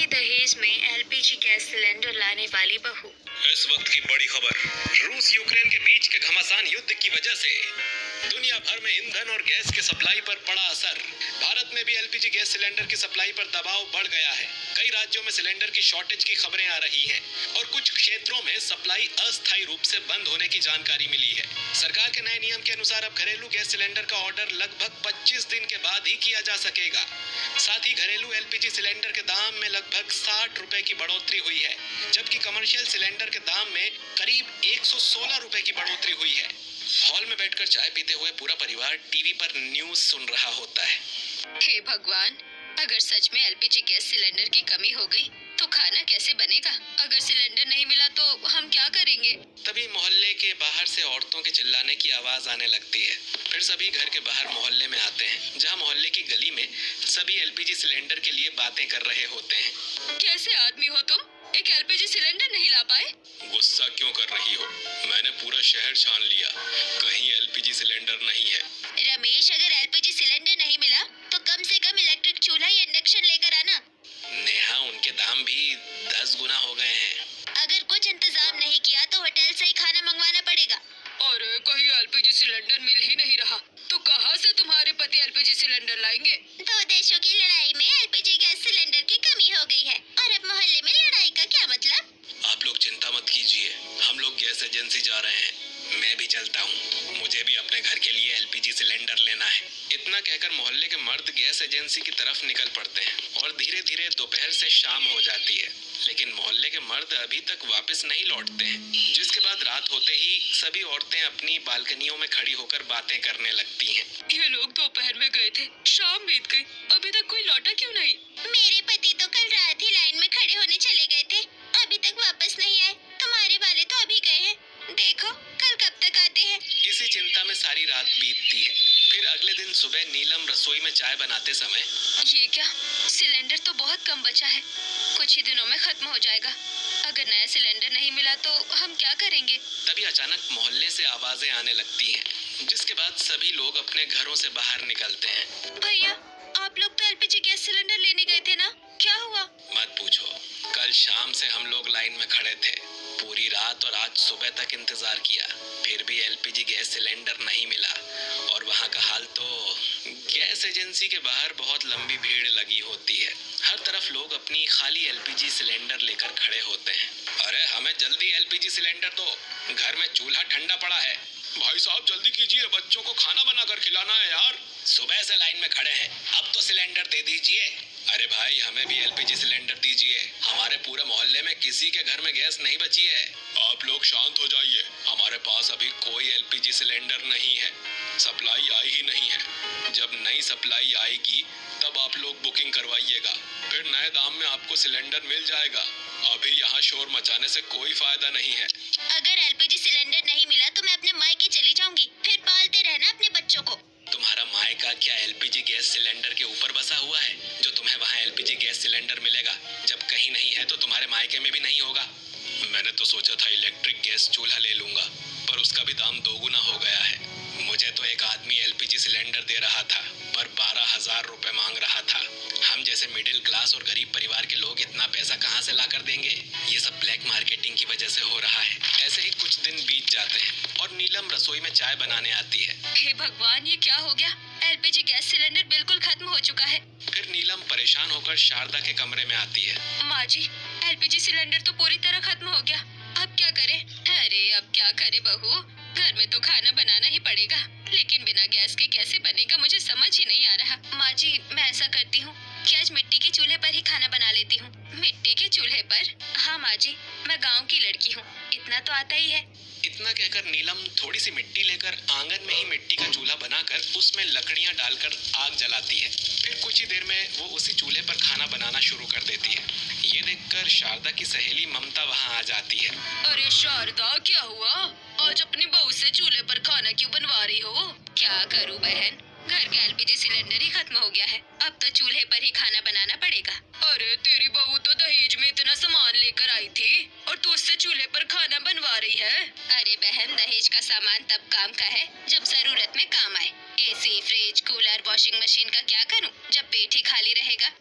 दहेज में LPG gas cylinder लाने वाली बहू। इस वक्त की बड़ी खबर। रूस यूक्रेन के बीच के घमासान युद्ध की वजह से दुनिया भर में ईंधन और गैस के सप्लाई पर पड़ा असर। भारत में भी एलपीजी गैस सिलेंडर की सप्लाई पर दबाव बढ़ गया है। कई राज्यों में सिलेंडर की शॉर्टेज की खबरें आ रही हैं और कुछ क्षेत्रों में सप्लाई अस्थायी रूप से बंद होने की जानकारी मिली है। सरकार के नए नियम के अनुसार अब घरेलू गैस सिलेंडर का ऑर्डर लगभग 25 दिन के बाद ही किया जा सकेगा। साथ ही घरेलू एलपीजी सिलेंडर के दाम में लगभग 60 रुपए की बढ़ोतरी हुई है, जबकि कमर्शियल सिलेंडर के दाम में करीब 116 रुपए की बढ़ोतरी हुई है। हॉल में बैठकर चाय पीते हुए पूरा परिवार टीवी पर न्यूज सुन रहा होता है। हे भगवान, अगर सच में एलपीजी गैस सिलेंडर की कमी हो गई तो खाना कैसे बनेगा? अगर सिलेंडर नहीं मिला तो हम क्या करेंगे? तभी मोहल्ले के बाहर से औरतों के चिल्लाने की आवाज आने लगती है। फिर सभी घर के बाहर मोहल्ले में आते हैं, जहां मोहल्ले की गली में सभी एलपीजी सिलेंडर के लिए बातें कर रहे होते हैं। कैसे आदमी हो तुम? एक एलपीजी सिलेंडर नहीं ला पाए? गुस्सा क्यों कर रही हो? मैंने पूरा शहर छान लिया, कहीं एलपीजी सिलेंडर नहीं है। रमेश, अगर एलपीजी सिलेंडर नहीं मिला तो कम से कम इलेक्ट्रिक चूल्हा या इंडक्शन लेकर आना। नेहा, उनके दाम भी 10 गुना हो गए हैं। अगर कुछ इंतजाम नहीं किया तो होटल से ही खाना मंगवाना पड़ेगा। और कहीं एलपीजी सिलेंडर मिल ही नहीं रहा तो कहां से तुम्हारे पति एलपीजी सिलेंडर लाएंगे? दो देशों की लड़ाई में एलपीजी गैस सिलेंडर की कमी हो गई है और अब मोहल्ले में लड़ाई का क्या मतलब? आप लोग चिंता मत कीजिए, हम लोग गैस एजेंसी जा रहे हैं। मैं भी चलता हूँ, मुझे भी अपने घर के लिए एलपीजी सिलेंडर लेना है। इतना कहकर मोहल्ले के मर्द गैस एजेंसी की तरफ निकल पड़ते हैं और धीरे धीरे दोपहर से शाम हो जाती है, लेकिन मोहल्ले के मर्द अभी तक वापस नहीं लौटते हैं। जिसके बाद रात होते ही सभी औरतें अपनी बालकनियों में खड़ी होकर बातें करने लगती हैं। ये लोग दोपहर में गए थे, शाम बीत गई, अभी तक कोई लौटा क्यों नहीं? मेरे पति तो कल रात ही लाइन में खड़े होने चले गए थे, अभी तक वापस नहीं आए। तुम्हारे वाले तो अभी गए हैं, देखो कल कब तक आते हैं। इसी चिंता में सारी रात बीतती है। फिर अगले दिन सुबह नीलम रसोई में चाय बनाते समय, ये क्या, सिलेंडर तो बहुत कम बचा है, कुछ ही दिनों में खत्म हो जाएगा। अगर नया सिलेंडर नहीं मिला तो हम क्या करेंगे? तभी अचानक मोहल्ले से आवाजें आने लगती हैं, जिसके बाद सभी लोग अपने घरों से बाहर निकलते हैं। भैया, आप लोग तो एलपीजी गैस सिलेंडर लेने गए थे ना, क्या हुआ? मत पूछो, कल शाम से हम लोग लाइन में खड़े थे, पूरी रात और आज सुबह तक इंतजार किया, फिर भी एलपीजी गैस सिलेंडर नहीं मिला। और वहाँ का हाल तो, गैस एजेंसी के बाहर बहुत लंबी भीड़ लगी होती है। हर तरफ लोग अपनी खाली एलपीजी सिलेंडर लेकर खड़े होते हैं। अरे हमें जल्दी एलपीजी सिलेंडर दो, घर में चूल्हा ठंडा पड़ा है। भाई साहब जल्दी कीजिए, बच्चों को खाना बनाकर खिलाना है यार। सुबह से लाइन में खड़े हैं, अब तो सिलेंडर दे दीजिए। अरे भाई, हमें भी एलपीजी सिलेंडर दीजिए, हमारे पूरे मोहल्ले में किसी के घर में गैस नहीं बची है। आप लोग शांत हो जाइए, हमारे पास अभी कोई एलपीजी सिलेंडर नहीं है, सप्लाई आई ही नहीं है। जब नई सप्लाई आएगी तब आप लोग बुकिंग करवाइएगा, फिर नए दाम में आपको सिलेंडर मिल जाएगा। अभी यहाँ शोर मचाने से कोई फायदा नहीं है। अगर एलपीजी सिलेंडर नहीं मिला तो मैं अपने मायके चली जाऊंगी, फिर पालते रहना अपने बच्चों को। तुम्हारा मायका क्या एलपीजी गैस सिलेंडर के ऊपर बसा हुआ है, जो तुम्हें वहाँ एलपीजी गैस सिलेंडर मिलेगा? जब कहीं नहीं है तो तुम्हारे मायके में भी नहीं होगा। मैंने तो सोचा था इलेक्ट्रिक गैस चूल्हा ले लूंगा, पर उसका भी दाम 2 गुना हो गया है। मुझे तो एक आदमी एलपीजी सिलेंडर दे रहा था, पर 12,000 रुपए मांग रहा था। हम जैसे मिडिल क्लास और गरीब परिवार के लोग इतना पैसा कहाँ से ला कर देंगे? ये सब ब्लैक मार्केटिंग की वजह से हो रहा है। ऐसे ही कुछ दिन बीत जाते हैं और नीलम रसोई में चाय बनाने आती है। हे भगवान, ये क्या हो गया? एलपीजी गैस सिलेंडर बिल्कुल खत्म हो चुका है। फिर नीलम परेशान होकर शारदा के कमरे में आती है। माँ जी, एलपीजी सिलेंडर तो पूरी तरह खत्म हो गया, अब क्या करें? अरे अब क्या करे बहू, घर में तो खाना बनाना ही पड़ेगा, लेकिन बिना गैस के कैसे बनेगा मुझे समझ ही नहीं आ रहा। माँ जी, मैं ऐसा करती हूँ कि आज मिट्टी के चूल्हे पर ही खाना बना लेती हूँ। मिट्टी के चूल्हे पर? हाँ माँ जी, मैं गाँव की लड़की हूँ, इतना तो आता ही है। इतना कहकर नीलम थोड़ी सी मिट्टी लेकर आंगन में ही मिट्टी का चूल्हा बनाकर उसमें लकड़ियां डालकर आग जलाती है। फिर कुछ ही देर में वो उसी चूल्हे पर खाना बनाना शुरू कर देती है। ये देखकर शारदा की सहेली ममता वहाँ आ जाती है। अरे शारदा, क्या हुआ? आज अपनी बहू से चूल्हे पर खाना क्यों बनवा रही हो? क्या करूँ बहन, घर का एलपीजी सिलेंडर ही खत्म हो गया है, अब तो चूल्हे पर ही खाना बनाना पड़ेगा। अरे तेरी बहू तो दहेज में इतना सामान लेकर आई थी और तू उससे चूल्हे पर खाना बनवा रही है? अरे बहन, दहेज का सामान तब काम का है जब जरूरत में काम आए। AC, fridge, cooler, washing machine का क्या करूं जब पेट ही खाली रहेगा?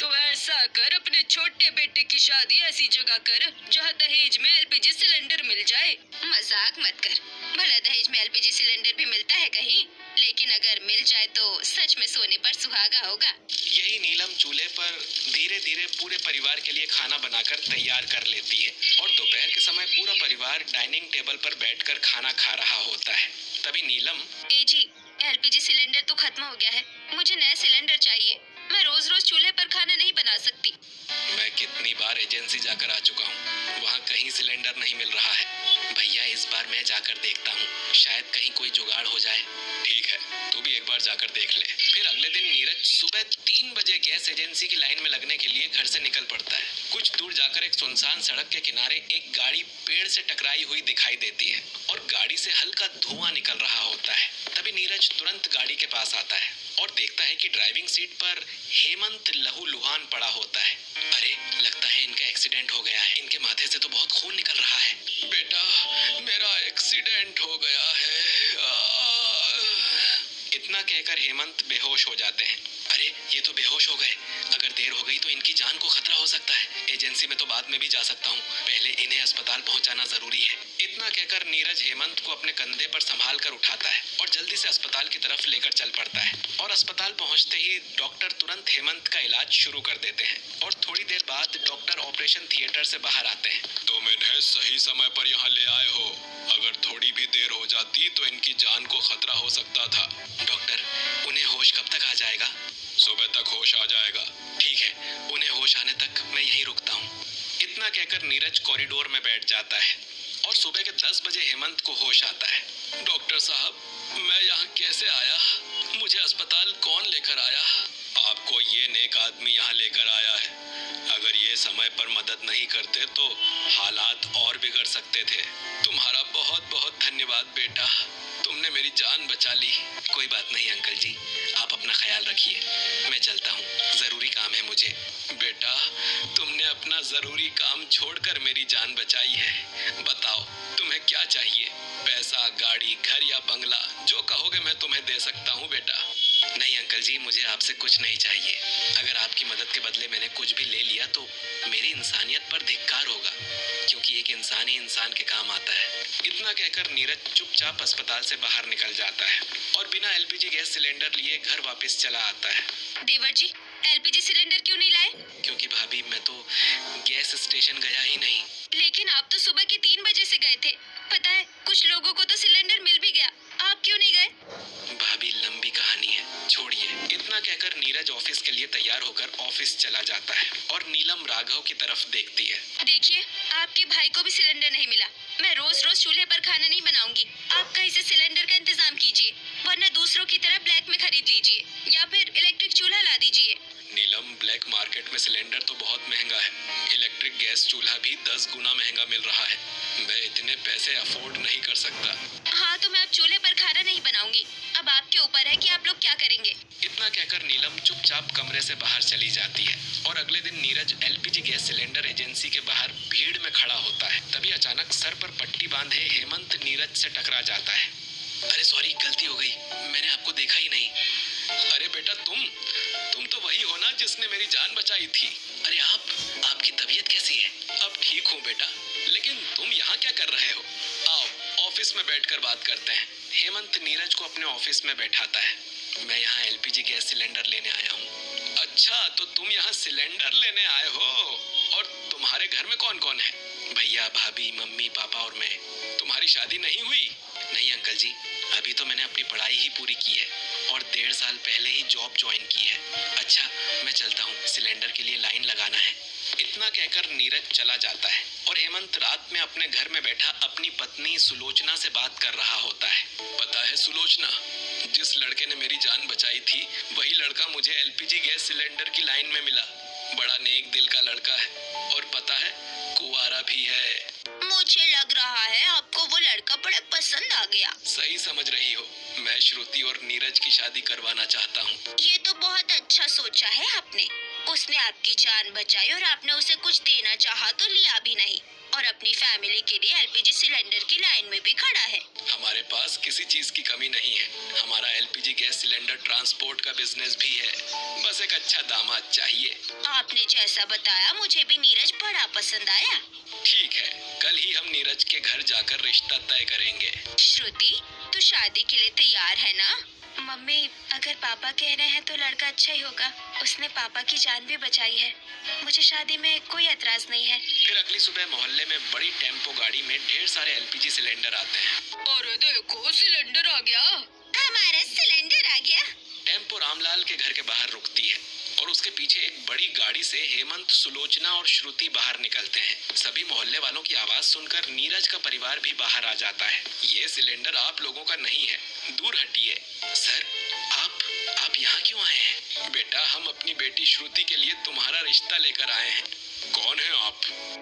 तो ऐसा जाकर अपने छोटे बेटे की शादी ऐसी जगह कर जहाँ दहेज में एलपीजी सिलेंडर मिल जाए। मजाक मत कर, भला दहेज में एलपीजी सिलेंडर भी मिलता है कहीं? लेकिन अगर मिल जाए तो सच में सोने पर सुहागा होगा। यही नीलम चूल्हे पर धीरे धीरे पूरे परिवार के लिए खाना बनाकर तैयार कर लेती है और दोपहर के समय पूरा परिवार डाइनिंग टेबल पर बैठकर खाना खा रहा होता है। तभी नीलम, ए जी, एलपीजी सिलेंडर तो खत्म हो गया है, मुझे नया सिलेंडर चाहिए। मैं रोज रोज चूल्हे पर खाना नहीं बना सकती। मैं कितनी बार एजेंसी जाकर आ चुका हूँ, वहाँ कहीं सिलेंडर नहीं मिल रहा है। भैया इस बार मैं जाकर देखता हूँ, शायद कहीं कोई जुगाड़ हो जाए। ठीक है, तू भी एक बार जाकर देख ले। फिर अगले दिन नीरज सुबह 3 बजे गैस एजेंसी की लाइन में लगने के लिए घर से निकल पड़ता है। कुछ दूर जाकर एक सुनसान सड़क के किनारे एक गाड़ी पेड़ से टकराई हुई दिखाई देती है और गाड़ी से हल्का धुआं निकल रहा होता है। तभी नीरज तुरंत गाड़ी के पास आता है और देखता है कि ड्राइविंग सीट पर हेमंत लहूलुहान पड़ा होता है। अरे, लगता है इनका एक्सीडेंट हो गया है, इनके माथे से तो बहुत खून निकल रहा है। बेटा, मेरा एक्सीडेंट हो गया है। इतना कहकर हेमंत बेहोश हो जाते हैं। अरे, ये तो बेहोश हो गए, अगर देर हो गई तो इनकी जान को खतरा हो सकता है। एजेंसी में तो बाद में भी जा सकता हूँ, पहले इन्हें अस्पताल पहुँचाना जरूरी है। इतना कहकर नीरज हेमंत को अपने कंधे पर संभाल कर उठाता है और जल्दी से अस्पताल की तरफ लेकर चल पड़ता है। और अस्पताल पहुँचते ही डॉक्टर तुरंत हेमंत का इलाज शुरू कर देते हैं और थोड़ी देर बाद डॉक्टर ऑपरेशन थिएटर से बाहर आते हैं। तुम इन्हें सही समय पर यहाँ ले आए हो, अगर थोड़ी भी देर हो जाती तो इनकी जान को खतरा हो सकता था। डॉक्टर, उन्हें होश कब तक आ जाएगा? सुबह तक होश आ जाएगा। ठीक है, उन्हें होश आने तक मैं यहीं रुकता हूँ। इतना कहकर नीरज कॉरिडोर में बैठ जाता है और सुबह के 10 बजे हेमंत को होश आता है। डॉक्टर साहब, मैं यहाँ कैसे आया? मुझे अस्पताल कौन लेकर आया? आपको ये नेक आदमी यहाँ लेकर आया है। अगर ये समय पर मदद नहीं करते तो हालात और बिगड़ सकते थे। तुम्हारा बहुत बहुत धन्यवाद बेटा, तुमने मेरी जान बचा ली। कोई बात नहीं अंकल जी, आप अपना ख्याल रखिए, मैं चलता हूँ, जरूरी काम है मुझे। बेटा, तुमने अपना जरूरी काम छोड़कर मेरी जान बचाई है। बताओ, तुम्हें क्या चाहिए? पैसा, गाड़ी, घर या बंगला, जो कहोगे मैं तुम्हें दे सकता हूँ बेटा। नहीं अंकल जी, मुझे आपसे कुछ नहीं चाहिए। अगर आपकी मदद के बदले मैंने कुछ भी ले लिया तो मेरी इंसानियत पर धिक्कार होगा, क्योंकि एक इंसान ही इंसान के काम आता है। इतना कहकर नीरज चुपचाप अस्पताल से बाहर निकल जाता है और बिना एलपीजी गैस सिलेंडर लिए घर वापस चला आता है। देवर जी, एलपीजी सिलेंडर क्यों नहीं लाए? क्योंकि भाभी, मैं तो गैस स्टेशन गया ही नहीं। लेकिन आप तो सुबह के 3 बजे से गए थे। पता है, कुछ लोगों को तो सिलेंडर मिल भी गया, आप क्यों नहीं गए? भाभी, लंबी कहानी है, छोड़िए। इतना कहकर नीरज ऑफिस के लिए तैयार होकर ऑफिस चला जाता है और नीलम राघव की तरफ देखती है। देखिए, आपके भाई को भी सिलेंडर नहीं मिला। मैं रोज रोज चूल्हे पर खाना नहीं बनाऊंगी। आप कहीं से सिलेंडर का इंतजाम कीजिए, वरना दूसरों की तरह ब्लैक में खरीद लीजिए या फिर इलेक्ट्रिक चूल्हा ला दीजिए। नीलम, ब्लैक मार्केट में सिलेंडर तो बहुत महंगा है, इलेक्ट्रिक गैस चूल्हा भी 10 गुना महंगा मिल रहा है। मैं इतने पैसे अफोर्ड नहीं कर सकता। हाँ, तो मैं अब चूल्हे पर खाना नहीं बनाऊंगी। अब आपके ऊपर है कि आप लोग क्या करेंगे। इतना कहकर नीलम चुपचाप कमरे से बाहर चली जाती है और अगले दिन Neeraj LPG gas cylinder agency के बाहर भीड़ में खड़ा होता है। तभी अचानक सर पर पट्टी बांधे हेमंत नीरज से टकरा जाता है। अरे सॉरी, गलती हो गई, मैंने आपको देखा ही नहीं। अरे बेटा, तुम तो वही हो ना जिसने मेरी जान बचाई थी। अरे आपकी तबीयत कैसी है? अब ठीक हूँ बेटा, लेकिन तुम यहाँ क्या कर रहे हो? आओ, ऑफिस में बैठकर बात करते हैं। हेमंत नीरज को अपने ऑफिस में बैठाता है। मैं यहाँ एलपीजी गैस सिलेंडर लेने आया हूँ। अच्छा, तो तुम यहाँ सिलेंडर लेने आए हो? और तुम्हारे घर में कौन कौन है? भैया, भाभी, मम्मी, पापा और मैं। तुम्हारी शादी नहीं हुई? नहीं अंकल जी, अभी तो मैंने अपनी पढ़ाई ही पूरी की है और 1.5 साल पहले ही जॉब ज्वाइन की है। अच्छा, मैं चलता हूँ, सिलेंडर के लिए लाइन लगाना है। इतना कहकर नीरज चला जाता है और हेमंत रात में अपने घर में बैठा अपनी पत्नी सुलोचना से बात कर रहा होता है। पता है सुलोचना, जिस लड़के ने मेरी जान बचाई थी वही लड़का मुझे एलपीजी गैस सिलेंडर की लाइन में मिला। बड़ा नेक दिल का लड़का है और पता है, कुंवारा भी है। मुझे लग रहा है आपको वो लड़का बड़ा पसंद आ गया। सही समझ रही हो, मैं श्रुति और नीरज की शादी करवाना चाहता हूँ। ये तो बहुत अच्छा सोचा है आपने। उसने आपकी जान बचाई और आपने उसे कुछ देना चाहा तो लिया भी नहीं, और अपनी फैमिली के लिए एलपीजी सिलेंडर की लाइन में भी खड़ा है। हमारे पास किसी चीज की कमी नहीं है। हमारा एलपीजी गैस सिलेंडर ट्रांसपोर्ट का बिजनेस भी है। बस एक अच्छा दामाद चाहिए। आप आपने जैसा बताया मुझे भी नीरज बड़ा पसंद आया। ठीक है, कल ही हम नीरज के घर जाकर रिश्ता तय करेंगे। श्रुति, तू शादी के लिए तैयार है ना? मम्मी, अगर पापा कह रहे हैं तो लड़का अच्छा ही होगा। उसने पापा की जान भी बचाई है। मुझे शादी में कोई एतराज नहीं है। फिर अगली सुबह मोहल्ले में बड़ी टेम्पो गाड़ी में ढेर सारे एलपीजी सिलेंडर आते हैं। अरे देखो, सिलेंडर आ गया। हमारा सिलेंडर आ गया। टेम्पो रामलाल के घर के बाहर रुकती है और उसके पीछे एक बड़ी गाड़ी से हेमंत, सुलोचना और श्रुति बाहर निकलते हैं। सभी मोहल्ले वालों की आवाज सुनकर नीरज का परिवार भी बाहर आ जाता है। ये सिलेंडर आप लोगों का नहीं है, दूर हटिए। सर, आप यहाँ क्यों आए हैं? बेटा, हम अपनी बेटी श्रुति के लिए तुम्हारा रिश्ता लेकर आए हैं। कौन है आप?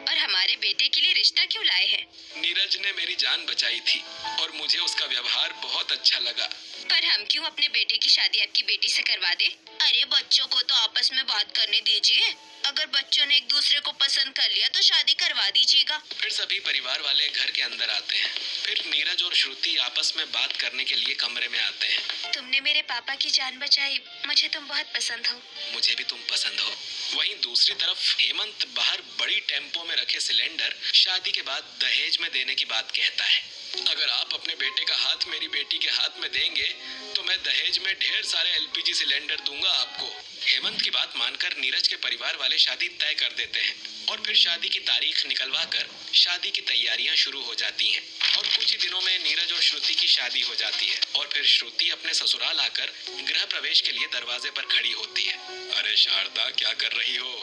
और हमारे बेटे के लिए रिश्ता क्यों लाए हैं? नीरज ने मेरी जान बचाई थी और मुझे उसका व्यवहार बहुत अच्छा लगा। पर हम क्यों अपने बेटे की शादी आपकी बेटी से करवा दे? अरे बच्चों को तो आपस में बात करने दीजिए। अगर बच्चों ने एक दूसरे को पसंद कर लिया तो शादी करवा दीजिएगा। फिर सभी परिवार वाले घर के अंदर आते हैं। फिर नीरज और श्रुति आपस में बात करने के लिए कमरे में आते हैं। तुमने मेरे पापा की जान बचाई, मुझे तुम बहुत पसंद हो। मुझे भी तुम पसंद हो। वहीं दूसरी तरफ हेमंत बाहर बड़ी टेम्पो में रखे सिलेंडर शादी के बाद दहेज में देने की बात कहता है। अगर आप अपने बेटे का हाथ मेरी बेटी के हाथ में देंगे तो मैं दहेज में ढेर सारे एलपीजी सिलेंडर दूंगा आपको। हेमंत की बात मानकर नीरज के परिवार वाले शादी तय कर देते हैं और फिर शादी की तारीख निकलवा कर शादी की तैयारियां शुरू हो जाती हैं। और कुछ ही दिनों में नीरज और श्रुति की शादी हो जाती है और फिर श्रुति अपने ससुराल आकर गृह प्रवेश के लिए दरवाजे पर खड़ी होती है। अरे शारदा, क्या कर रही हो?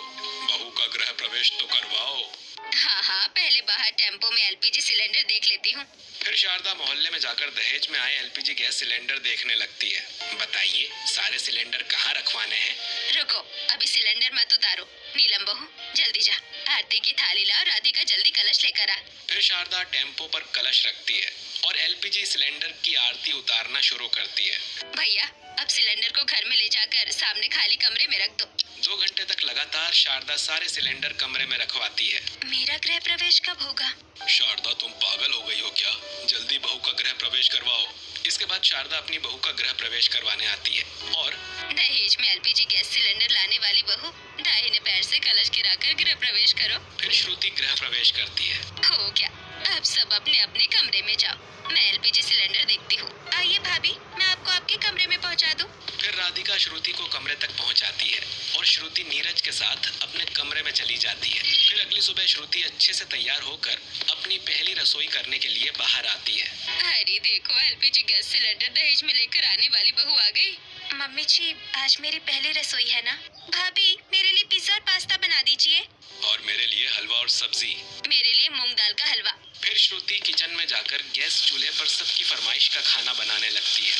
बहू का गृह प्रवेश तो करवाओ। हाँ, पहले बाहर टेम्पो में एलपीजी सिलेंडर देख लेती हूँ। फिर शारदा मोहल्ले में जाकर दहेज में आए एलपीजी गैस सिलेंडर देखने लगती है। बताइए, सारे सिलेंडर कहाँ रखवाने हैं? रुको, अभी सिलेंडर मत उतारो। नीलम बहू, जल्दी जा, आरती की थाली ला और राधिका जल्दी कलश लेकर आ। फिर शारदा टेम्पो पर कलश रखती है और एलपीजी सिलेंडर की आरती उतारना शुरू करती है। भैया, अब सिलेंडर को घर में ले जाकर सामने खाली कमरे में रख दो। 2 घंटे तक लगातार शारदा सारे सिलेंडर कमरे में रखवाती है। मेरा गृह प्रवेश कब होगा? शारदा, तुम पागल हो गई हो क्या? जल्दी बहू का गृह प्रवेश करवाओ। इसके बाद शारदा अपनी बहू का गृह प्रवेश करवाने आती है और दहेज में एलपीजी गैस सिलेंडर लाने वाली बहू, दाहिने पैर से कलश गिराकर गृह प्रवेश करो। फिर श्रुति गृह प्रवेश करती है। हो गया, अब सब अपने अपने कमरे में जाओ। मैं एलपीजी सिलेंडर देखती हूँ। आइए भाभी, मैं आपको आपके कमरे में पहुँचा दूँ। फिर राधिका श्रुति को कमरे तक पहुंचाती है और श्रुति नीरज के साथ अपने कमरे में चली जाती है। फिर अगली सुबह श्रुति अच्छे से तैयार होकर अपनी पहली रसोई करने के लिए बाहर आती है। अरे देखो, एलपीजी गैस सिलेंडर दहेज में लेकर आने वाली बहू आ गई। मम्मी जी, आज मेरी पहली रसोई है ना? भाभी, मेरे लिए पिज्जा और पास्ता बना दीजिए। और मेरे लिए हलवा और सब्जी। मेरे लिए मूंग दाल का हलवा। फिर श्रुति किचन में जाकर गैस चूल्हे पर सबकी फरमाइश का खाना बनाने लगती है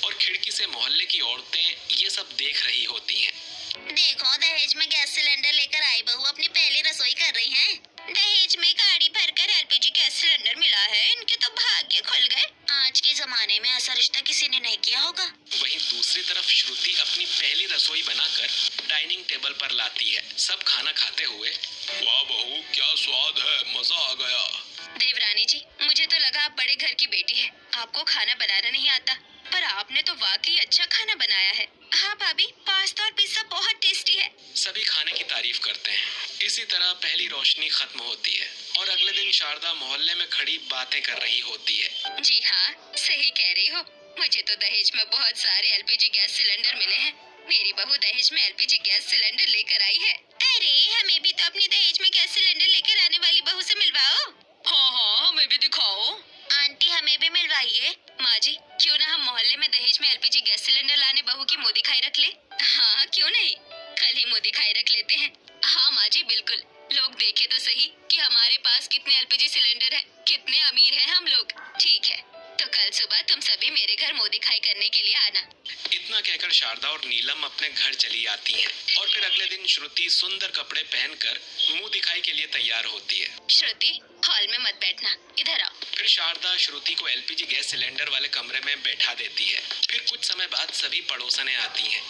और खिड़की से मोहल्ले की औरतें ये सब देख रही होती हैं। देखो, दहेज में गैस सिलेंडर लेकर आई बहू अपनी पहली रसोई कर रही हैं। दहेज में गाड़ी भरकर एलपीजी गैस सिलेंडर मिला है, इनके तो भाग्य खुल गए। आज के जमाने में ऐसा रिश्ता किसी ने नहीं किया होगा। वहीं दूसरी तरफ श्रुति अपनी पहली रसोई बनाकर डाइनिंग टेबल पर लाती है। सब खाना खाते हुए, वाह बहू, क्या स्वाद है, मजा आ गया। देवरानी जी, मुझे तो लगा आप बड़े घर की बेटी है, आपको खाना बनाना नहीं आता, पर आपने तो वाकई अच्छा खाना बनाया है। हाँ भाभी, पास्ता और पिज्जा बहुत टेस्टी है। सभी खाने की तारीफ करते हैं। इसी तरह पहली रोशनी खत्म होती है और अगले दिन शारदा मोहल्ले में खड़ी बातें कर रही होती है। जी हाँ, सही कह रही हो। मुझे तो दहेज में बहुत सारे एलपीजी गैस सिलेंडर मिले हैं। मेरी बहू दहेज में एलपीजी गैस सिलेंडर लेकर आई है। अरे, हमें भी तो अपनी दहेज में गैस सिलेंडर लेकर आने वाली बहू से मिलवाओ। हाँ, हमें भी दिखाओ। आंटी, हमें भी मिलवाइए। माँ जी, क्यों ना हम मोहल्ले में दहेज में एलपीजी गैस सिलेंडर लाने बहू की मुँह दिखाई रख ले? हाँ, क्यों नहीं, कल ही मुँह दिखाई रख लेते हैं। हाँ माँ जी, बिल्कुल। लोग देखे तो सही कि हमारे पास कितने एलपीजी सिलेंडर हैं, कितने अमीर हैं हम लोग। ठीक है, तो कल सुबह तुम सभी मेरे घर मुँह दिखाई करने के लिए आना। इतना कहकर शारदा और नीलम अपने घर चली आती हैं और फिर अगले दिन श्रुति सुंदर कपड़े पहनकर मुंह दिखाई के लिए तैयार होती है। श्रुति, हॉल में मत बैठना, इधर आओ। फिर शारदा श्रुति को एलपीजी गैस सिलेंडर वाले कमरे में बैठा देती है। फिर कुछ समय बाद सभी पड़ोसनें आती हैं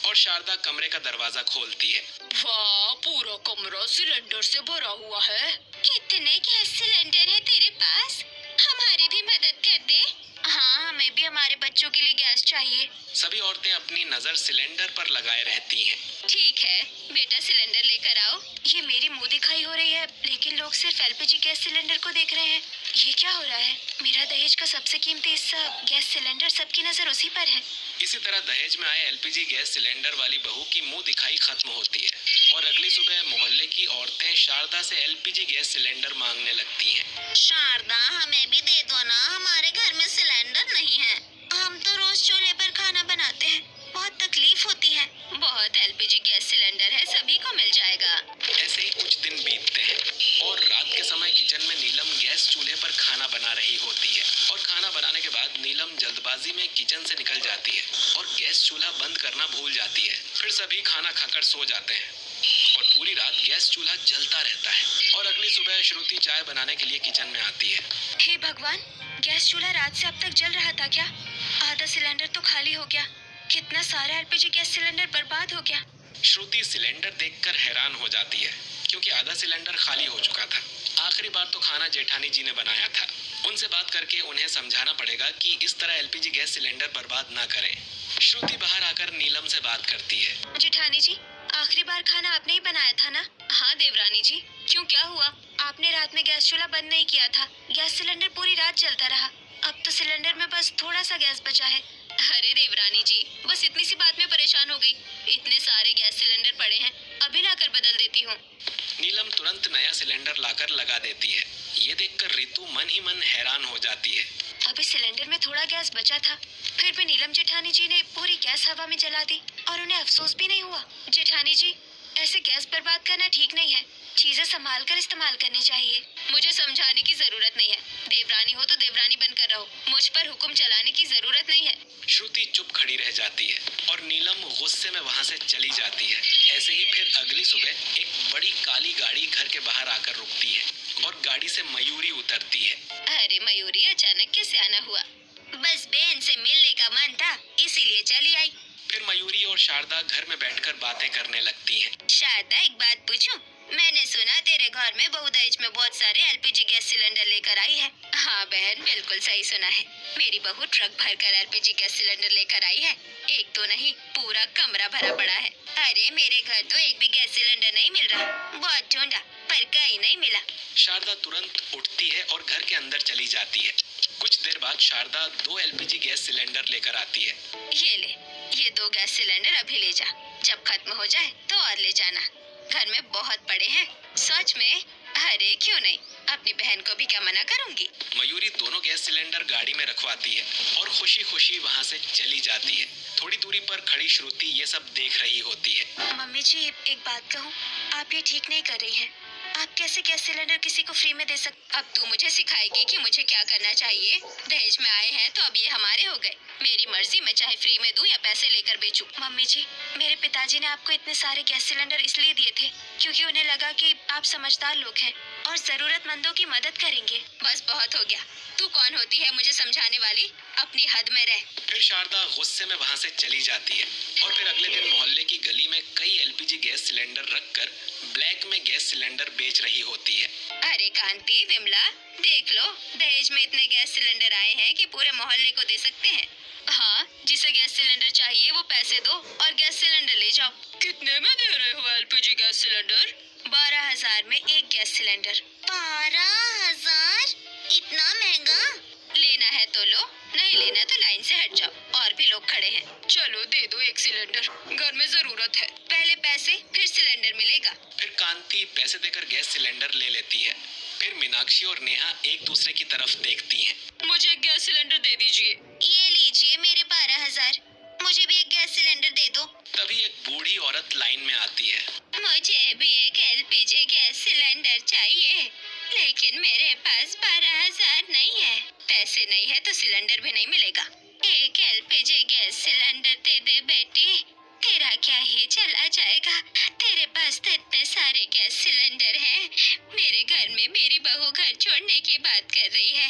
और शारदा कमरे का दरवाजा खोलती है। वाह, पूरा कमरा सिलेंडर से भरा हुआ है। कितने गैस सिलेंडर है तेरे पास? हमारी भी मदद कर दे। हाँ, हमें भी हमारे बच्चों के लिए गैस चाहिए। सभी औरतें अपनी नजर सिलेंडर पर लगाए रहती हैं। ठीक है, बेटा सिलेंडर लेकर ये मेरी मुंह दिखाई हो रही है, लेकिन लोग सिर्फ एलपीजी गैस सिलेंडर को देख रहे हैं। ये क्या हो रहा है? मेरा दहेज का सबसे कीमती हिस्सा गैस सिलेंडर, सबकी नजर उसी पर है। इसी तरह दहेज में आए एलपीजी गैस सिलेंडर वाली बहू की मुंह दिखाई खत्म होती है और अगली सुबह मोहल्ले की औरतें शारदा से एलपीजी गैस सिलेंडर मांगने लगती हैं। शारदा, हमें भी दे दो ना, हमारे घर में सिलेंडर नहीं है। हम तो रोज चूल्हे पर खाना बनाते हैं, बहुत तकलीफ होती है। बहुत एलपीजी गैस सिलेंडर है, सभी को मिल जाएगा। ऐसे ही कुछ दिन बीतते हैं और रात के समय किचन में नीलम गैस चूल्हे पर खाना बना रही होती है और खाना बनाने के बाद नीलम जल्दबाजी में किचन से निकल जाती है और गैस चूल्हा बंद करना भूल जाती है। फिर सभी खाना खाकर सो जाते हैं और पूरी रात गैस चूल्हा जलता रहता है और अगली सुबह श्रुति चाय बनाने के लिए किचन में आती है। हे भगवान, गैस चूल्हा रात से अब तक जल रहा था क्या? आधा सिलेंडर तो खाली हो गया। कितना सारा एलपीजी गैस सिलेंडर बर्बाद हो गया। श्रुति सिलेंडर देखकर हैरान हो जाती है क्योंकि आधा सिलेंडर खाली हो चुका था। आखिरी बार तो खाना जेठानी जी ने बनाया था। उनसे बात करके उन्हें समझाना पड़ेगा कि इस तरह एलपीजी गैस सिलेंडर बर्बाद ना करें। श्रुति बाहर आकर नीलम से बात करती है। जेठानी जी, आखिरी बार खाना आपने ही बनाया था ना? हाँ देवरानी जी। क्यों, क्या हुआ? आपने रात में गैस चूल्हा बंद नहीं किया था, गैस सिलेंडर पूरी रात चलता रहा। अब तो सिलेंडर में बस थोड़ा सा गैस बचा है। अरे देवरानी जी, बस इतनी सी बात में परेशान हो गई। इतने सारे गैस सिलेंडर पड़े हैं, अभी लाकर बदल देती हूँ। नीलम तुरंत नया सिलेंडर लाकर लगा देती है। ये देखकर रितु मन ही मन हैरान हो जाती है। अभी सिलेंडर में थोड़ा गैस बचा था, फिर भी नीलम जेठानी जी ने पूरी गैस हवा में जला दी और उन्हें अफसोस भी नहीं हुआ। जेठानी जी, ऐसे गैस बर्बाद करना ठीक नहीं है। चीजें संभाल कर इस्तेमाल करनी चाहिए। मुझे समझाने की जरूरत नहीं है। देवरानी हो तो देवरानी बनकर रहो, मुझ पर हुक्म चलाने की जरूरत नहीं है। श्रुति चुप खड़ी रह जाती है और नीलम गुस्से में वहां से चली जाती है। ऐसे ही फिर अगली सुबह एक बड़ी काली गाड़ी घर के बाहर आकर रुकती है और गाड़ी से मयूरी उतरती है। अरे मयूरी, अचानक कैसे आना हुआ? बस बहन से मिलने का मन था, इसीलिए चली आई। फिर मयूरी और शारदा घर में बैठकर बातें करने लगती हैं। शारदा, एक बात पूछूं? मैंने सुना तेरे घर में बहू दहेज में बहुत सारे एलपीजी गैस सिलेंडर लेकर आई है। हाँ बहन, बिल्कुल सही सुना है। मेरी बहू ट्रक भरकर एलपीजी गैस सिलेंडर लेकर आई है। एक तो नहीं, पूरा कमरा भरा पड़ा है। अरे मेरे घर तो एक भी गैस सिलेंडर नहीं मिल रहा। बहुत ढूंढा पर कहीं नहीं मिला। शारदा तुरंत उठती है और घर के अंदर चली जाती है। कुछ देर बाद शारदा 2 एलपीजी गैस सिलेंडर लेकर आती है। ये ले, ये 2 गैस सिलेंडर अभी ले जा। जब खत्म हो जाए तो और ले जाना। घर में बहुत पड़े हैं। सच में? अरे क्यों नहीं, अपनी बहन को भी क्या मना करूंगी। मयूरी दोनों गैस सिलेंडर गाड़ी में रखवाती है और खुशी खुशी वहां से चली जाती है। थोड़ी दूरी पर खड़ी श्रुति ये सब देख रही होती है। मम्मी जी, एक बात कहूँ, आप ये ठीक नहीं कर रही हैं। आप कैसे गैस सिलेंडर किसी को फ्री में दे सकते? अब तू मुझे सिखाएगी कि मुझे क्या करना चाहिए? दहेज में आए हैं तो अब ये हमारे हो गए। मेरी मर्जी, मैं चाहे फ्री में दूं या पैसे लेकर बेचूं। मम्मी जी, मेरे पिताजी ने आपको इतने सारे गैस सिलेंडर इसलिए दिए थे क्योंकि उन्हें लगा कि आप समझदार लोग हैं और जरूरतमंदों की मदद करेंगे। बस बहुत हो गया। तू कौन होती है मुझे समझाने वाली? अपनी हद में रह। फिर शारदा गुस्से में वहां से चली जाती है और फिर अगले दिन मोहल्ले की गली में कई एलपीजी गैस सिलेंडर रखकर ब्लैक में गैस सिलेंडर बेच रही होती है। अरे कांति, विमला, देख लो, दहेज में इतने गैस सिलेंडर आए हैं कि पूरे मोहल्ले को दे सकते हैं। हाँ, जिसे गैस सिलेंडर चाहिए वो पैसे दो और गैस सिलेंडर ले जाओ। कितने में दे रहे हो एलपीजी गैस सिलेंडर? 12,000 में एक गैस सिलेंडर। 12,000? इतना महंगा? लेना है तो लो, नहीं लेना तो लाइन से हट जाओ। और भी लोग खड़े हैं। चलो दे दो एक सिलेंडर, घर में जरूरत है। पहले पैसे, फिर सिलेंडर मिलेगा। फिर कांति पैसे देकर गैस सिलेंडर ले लेती है। फिर मीनाक्षी और नेहा एक दूसरे की तरफ देखती हैं। मुझे एक गैस सिलेंडर दे दीजिए। ये लीजिए मेरे 12,000। मुझे भी एक गैस सिलेंडर दे दो। तभी एक बूढ़ी औरत लाइन में आती है। मुझे भी एक एलपीजी गैस सिलेंडर चाहिए, लेकिन मेरे पास 12,000 नहीं है। पैसे नहीं है तो सिलेंडर भी नहीं मिलेगा। एक एलपीजी गैस सिलेंडर दे दे बेटी, तेरा क्या ही चला जाएगा। तेरे पास तो इतने सारे गैस सिलेंडर हैं। मेरे घर में मेरी बहू घर छोड़ने की बात कर रही है।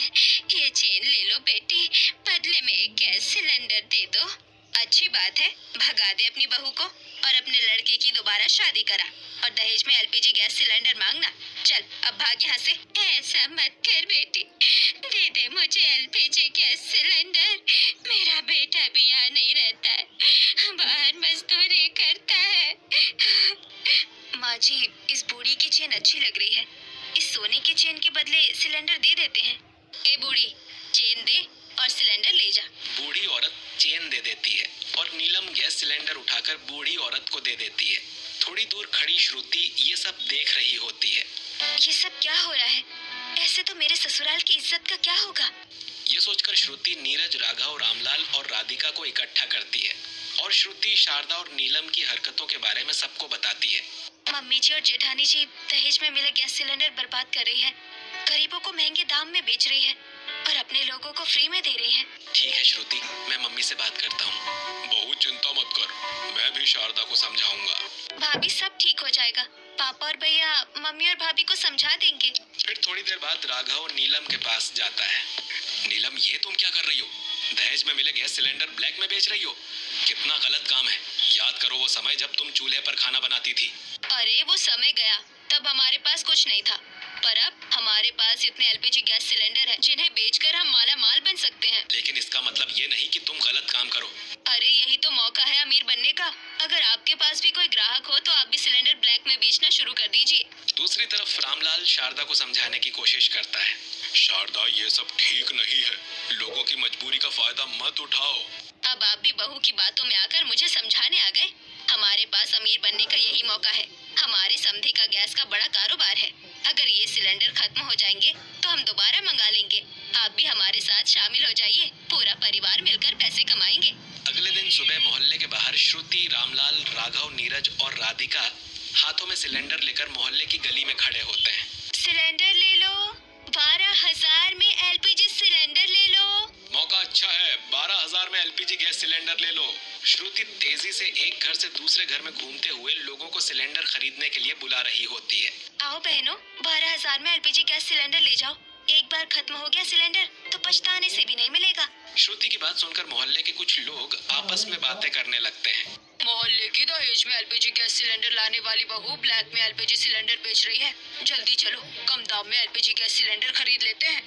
ये चेन ले लो बेटी, बदले में एक गैस सिलेंडर दे दो। अच्छी बात है, भगा दे अपनी बहू को और अपने लड़के की दोबारा शादी करा और दहेज में एलपीजी गैस सिलेंडर मांगना। चल अब भाग यहाँ से। ऐसा मत कर बेटी, दे दे मुझे एलपीजी गैस सिलेंडर। मेरा बेटा भी यहाँ नहीं रहता है, बाहर मजदूरी करता है। माँ जी, इस बूढ़ी की चेन अच्छी लग रही है। इस सोने की चेन के बदले सिलेंडर दे देते हैं। ए बूढ़ी, चेन दे और सिलेंडर ले जा। बूढ़ी औरत चेन दे देती है और नीलम गैस सिलेंडर उठाकर बूढ़ी औरत को दे देती है। थोड़ी दूर खड़ी श्रुति ये सब देख रही होती है। ये सब क्या हो रहा है? ऐसे तो मेरे ससुराल की इज्जत का क्या होगा? ये सोचकर श्रुति नीरज, राघव, रामलाल और राधिका को इकट्ठा करती है और श्रुति शारदा और नीलम की हरकतों के बारे में सबको बताती है। मम्मी जी और जेठानी जी दहेज में मिले गैस सिलेंडर बर्बाद कर रही है, गरीबों को महंगे दाम में बेच रही है और अपने लोगों को फ्री में दे रही है। ठीक है श्रुति, मैं मम्मी से बात करता हूँ। बहुत चिंता मत कर, मैं भी शारदा को समझाऊंगा। भाभी, सब ठीक हो जाएगा। पापा और भैया मम्मी और भाभी को समझा देंगे। फिर थोड़ी देर बाद राघव नीलम के पास जाता है। नीलम, ये तुम क्या कर रही हो? दहेज में मिले गैस सिलेंडर ब्लैक में बेच रही हो? कितना गलत काम है। याद करो वो समय जब तुम चूल्हे पर खाना बनाती थी। अरे वो समय गया, तब हमारे पास कुछ नहीं था, पर अब हमारे पास इतने एलपीजी गैस सिलेंडर हैं जिन्हें बेचकर हम माला माल बन सकते हैं। लेकिन इसका मतलब ये नहीं कि तुम गलत काम करो। अरे यही तो मौका है अमीर बनने का। अगर आपके पास भी कोई ग्राहक हो तो आप भी सिलेंडर ब्लैक में बेचना शुरू कर दीजिए। दूसरी तरफ रामलाल शारदा को समझाने की कोशिश करता है। शारदा, ये सब ठीक नहीं है, लोगों की मजबूरी का फायदा मत उठाओ। अब आप भी बहू की बातों में आकर मुझे समझाने आ गए। हमारे पास अमीर बनने का यही मौका है। हमारे समधी का गैस का बड़ा कारोबार है। अगर ये सिलेंडर खत्म हो जाएंगे तो हम दोबारा मंगा लेंगे। आप भी हमारे साथ शामिल हो जाइए, पूरा परिवार मिलकर पैसे कमाएंगे। अगले दिन सुबह मोहल्ले के बाहर श्रुति, रामलाल, राघव, नीरज और राधिका हाथों में सिलेंडर लेकर मोहल्ले की गली में खड़े होते हैं। सिलेंडर ले लो, 12,000 में एलपीजी सिलेंडर ले लो। मौका अच्छा है, 12,000 में एलपीजी गैस सिलेंडर ले लो। श्रुति तेजी से एक घर से दूसरे घर में घूमते हुए लोगों को सिलेंडर खरीदने के लिए बुला रही होती है। आओ बहनों, 12,000 में एलपीजी गैस सिलेंडर ले जाओ। एक बार खत्म हो गया सिलेंडर तो पछताने से भी नहीं मिलेगा। श्रुति की बात सुनकर मोहल्ले के कुछ लोग आपस में बातें करने लगते हैं। मोहल्ले की दहेज में एलपीजी गैस सिलेंडर लाने वाली बहू ब्लैक में एलपीजी सिलेंडर बेच रही है। जल्दी चलो, कम दाम में एलपीजी गैस सिलेंडर खरीद लेते हैं।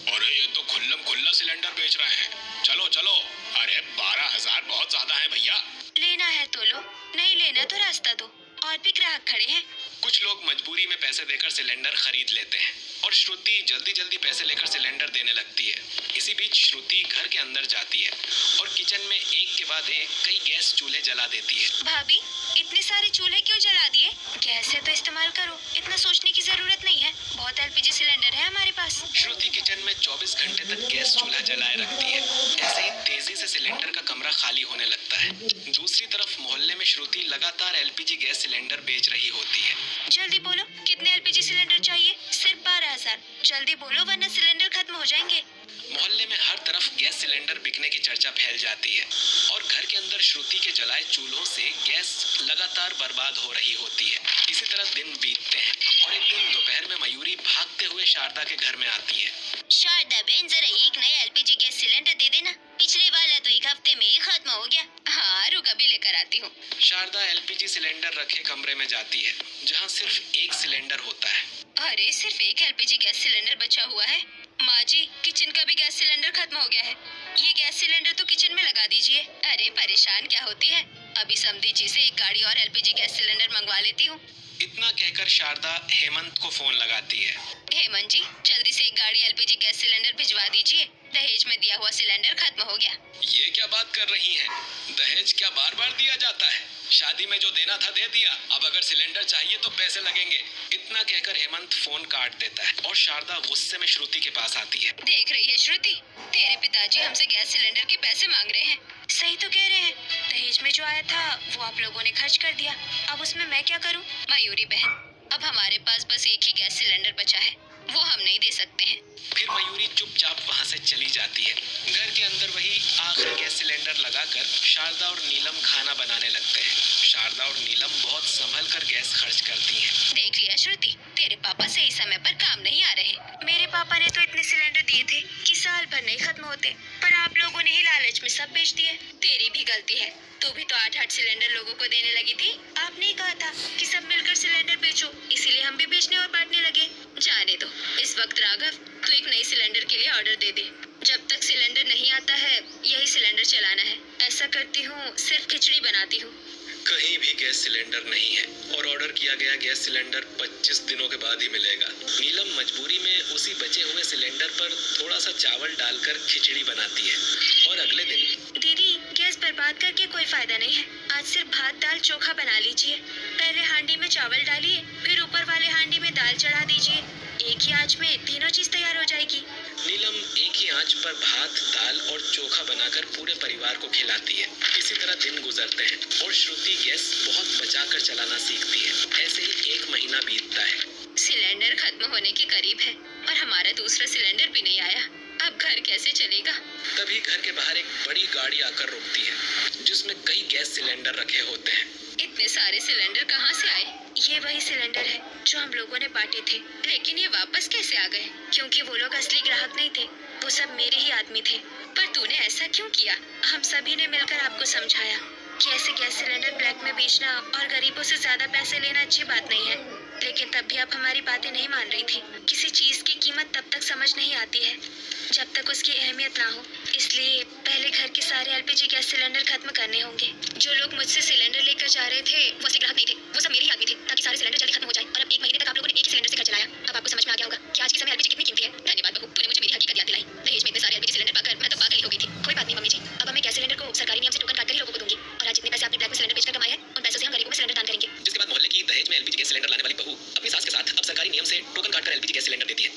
अरे ये तो खुल्लम खुल्ला सिलेंडर बेच रहे हैं, चलो चलो। अरे 12,000 बहुत ज्यादा है भैया। लेना है तो लो, नहीं लेना तो रास्ता दो, और भी ग्राहक खड़े हैं। कुछ लोग मजबूरी में पैसे देकर सिलेंडर खरीद लेते हैं और श्रुति जल्दी जल्दी पैसे लेकर सिलेंडर देने लगती है। इसी बीच श्रुति घर के अंदर जाती है और किचन में एक के बाद एक कई गैस चूल्हे जला देती है। भाभी, इतने सारे चूल्हे क्यों जला दिए? गैस है तो इस्तेमाल करो, इतना सोचने की जरूरत नहीं है। बहुत एलपीजी सिलेंडर है हमारे पास। श्रुति किचन में 24 घंटे तक गैस चूल्हा जलाए रखती है। ऐसे ही तेजी से सिलेंडर का कमरा खाली होने लगता है। दूसरी तरफ मोहल्ले में श्रुति लगातार एलपीजी गैस सिलेंडर बेच रही होती है। जल्दी बोलो, कितने एलपीजी सिलेंडर चाहिए? सिर्फ 12,000। जल्दी बोलो वरना सिलेंडर खत्म हो जाएंगे। मोहल्ले में हर तरफ गैस सिलेंडर बिकने की चर्चा फैल जाती है और घर के अंदर श्रुति के जलाए चूल्हों से गैस लगातार बर्बाद हो रही होती है। इसी तरह दिन बीतते हैं और एक दिन दोपहर में मयूरी भागते हुए शारदा के घर में आती है। शारदा बहन, जरा एक नया एलपीजी गैस सिलेंडर दे देना। पिछले वाला तो एक हफ्ते में ही खत्म हो गया। हाँ, रुक अभी लेकर आती हूँ। शारदा एलपीजी सिलेंडर रखे कमरे में जाती है जहाँ सिर्फ एक सिलेंडर होता है। अरे, सिर्फ एक एलपीजी गैस सिलेंडर बचा हुआ है। माँ जी, किचन का भी गैस सिलेंडर खत्म हो गया है। ये गैस सिलेंडर तो किचन में लगा दीजिए। अरे परेशान क्या होती है, अभी समधी जी से एक गाड़ी और एलपीजी गैस सिलेंडर मंगवा लेती हूँ। इतना कहकर शारदा हेमंत को फोन लगाती है। हेमंत जी, जल्दी से एक गाड़ी एलपीजी गैस सिलेंडर भिजवा दीजिए। दहेज में दिया हुआ सिलेंडर खत्म हो गया। ये क्या बात कर रही हैं? दहेज क्या बार बार दिया जाता है? शादी में जो देना था दे दिया, अब अगर सिलेंडर चाहिए तो पैसे लगेंगे। इतना कहकर हेमंत फोन काट देता है और शारदा गुस्से में श्रुति के पास आती है। देख रही है श्रुति, तेरे पिताजी हमसे गैस सिलेंडर के पैसे मांग रहे हैं। सही तो कह रहे हैं, दहेज में जो आया था वो आप लोगों ने खर्च कर दिया। अब उसमें मैं क्या करूं? मयूरी बहन, अब हमारे पास बस एक ही गैस सिलेंडर बचा है, वो हम नहीं दे सकते हैं। फिर मयूरी चुपचाप वहाँ से चली जाती है। घर के अंदर वही आखिरी गैस सिलेंडर लगाकर शारदा और नीलम खाना बनाने लगते हैं। शारदा और नीलम बहुत संभल कर गैस खर्च करती हैं। देख लिया श्रुति, तेरे पापा सही समय पर काम नहीं आ रहे। मेरे पापा ने तो इतने सिलेंडर दिए थे कि साल भर नहीं खत्म होते, पर आप लोगों ने ही लालच में सब बेच दिए। तेरी भी गलती है, तू भी तो 8-8 सिलेंडर लोगों को देने लगी थी। आपने ही कहा था कि सब मिलकर सिलेंडर बेचो, इसीलिए हम भी बेचने और बांटने लगे। जाने दो, इस वक्त राघव तू एक नई सिलेंडर के लिए ऑर्डर दे दे। जब तक सिलेंडर नहीं आता है यही सिलेंडर चलाना है। ऐसा करती हूँ, सिर्फ खिचड़ी बनाती हूँ। कहीं भी गैस सिलेंडर नहीं है और ऑर्डर किया गया गैस सिलेंडर 25 दिनों के बाद ही मिलेगा। नीलम मजबूरी में उसी बचे हुए सिलेंडर पर थोड़ा सा चावल डालकर खिचड़ी बनाती है और अगले दिन। दीदी, गैस बर्बाद करके कोई फायदा नहीं है। आज सिर्फ भात दाल चोखा बना लीजिए। पहले हांडी में चावल डालिए, फिर ऊपर वाले हांडी में दाल चढ़ा दीजिए। एक ही आंच में तीनों चीज तैयार हो जाएगी। नीलम एक ही आंच पर भात दाल और चोखा बनाकर पूरे परिवार को खिलाती है। इसी तरह दिन गुजरते हैं और श्रुति गैस बहुत बचाकर चलाना सीखती है। ऐसे ही 1 महीना बीतता है। सिलेंडर खत्म होने के करीब है और हमारा दूसरा सिलेंडर भी नहीं आया। अब घर कैसे चलेगा? तभी घर के बाहर एक बड़ी गाड़ी आकर रुकती है जिसमें कई गैस सिलेंडर रखे होते हैं। इतने सारे सिलेंडर कहाँ से आए? ये वही सिलेंडर है जो हम लोगों ने बांटे थे, लेकिन ये वापस कैसे आ गए? क्योंकि वो लोग असली ग्राहक नहीं थे, वो सब मेरे ही आदमी थे। पर तूने ऐसा क्यों किया? हम सभी ने मिलकर आपको समझाया कि ऐसे गैस सिलेंडर ब्लैक में बेचना और गरीबों से ज्यादा पैसे लेना अच्छी बात नहीं है, लेकिन तब भी आप हमारी बातें नहीं मान रही थी। किसी चीज की कीमत तब तक समझ नहीं आती है जब तक उसकी अहमियत ना हो। इसलिए पहले घर के सारे एलपीजी गैस सिलेंडर खत्म करने होंगे। जो लोग मुझसे सिलेंडर लेकर जा रहे थे वो असली ग्राहक नहीं थे, वो सब मेरे ही आदमी थे, ताकि सारे सिलेंडर जल्दी खत्म हो जाए। और अब 1 महीने तक आप लोगों ने एक ही सिलेंडर से घर चलाया। अब आपको समझ में आ गया होगा कि आज के समय एलपीजी कितनी कीमती है। धन्यवाद बहू, तूने मुझे मेरी हकीकत याद दिलाई। दहेज में इतने सारे एलपीजी सिलेंडर पाकर मैं तो पागल ही हो गई थी। कोई बात नहीं मम्मी जी, अब मैं गैस सिलेंडर को सरकारी नियम से टोकन काटकर ही लोगों को दूंगी। और आज जितने पैसे आपने ब्लैक में सिलेंडर बेचकर कमाए हैं, उन पैसों से हम गरीबों में सिलेंडर दान करेंगे। जिसके बाद मोहल्ले की दहेज में एलपीजी गैस सिलेंडर लाने वाली बहू अपनी सास के साथ अब सरकारी नियम से टोकन काटकर एलपीजी गैस सिलेंडर देती है।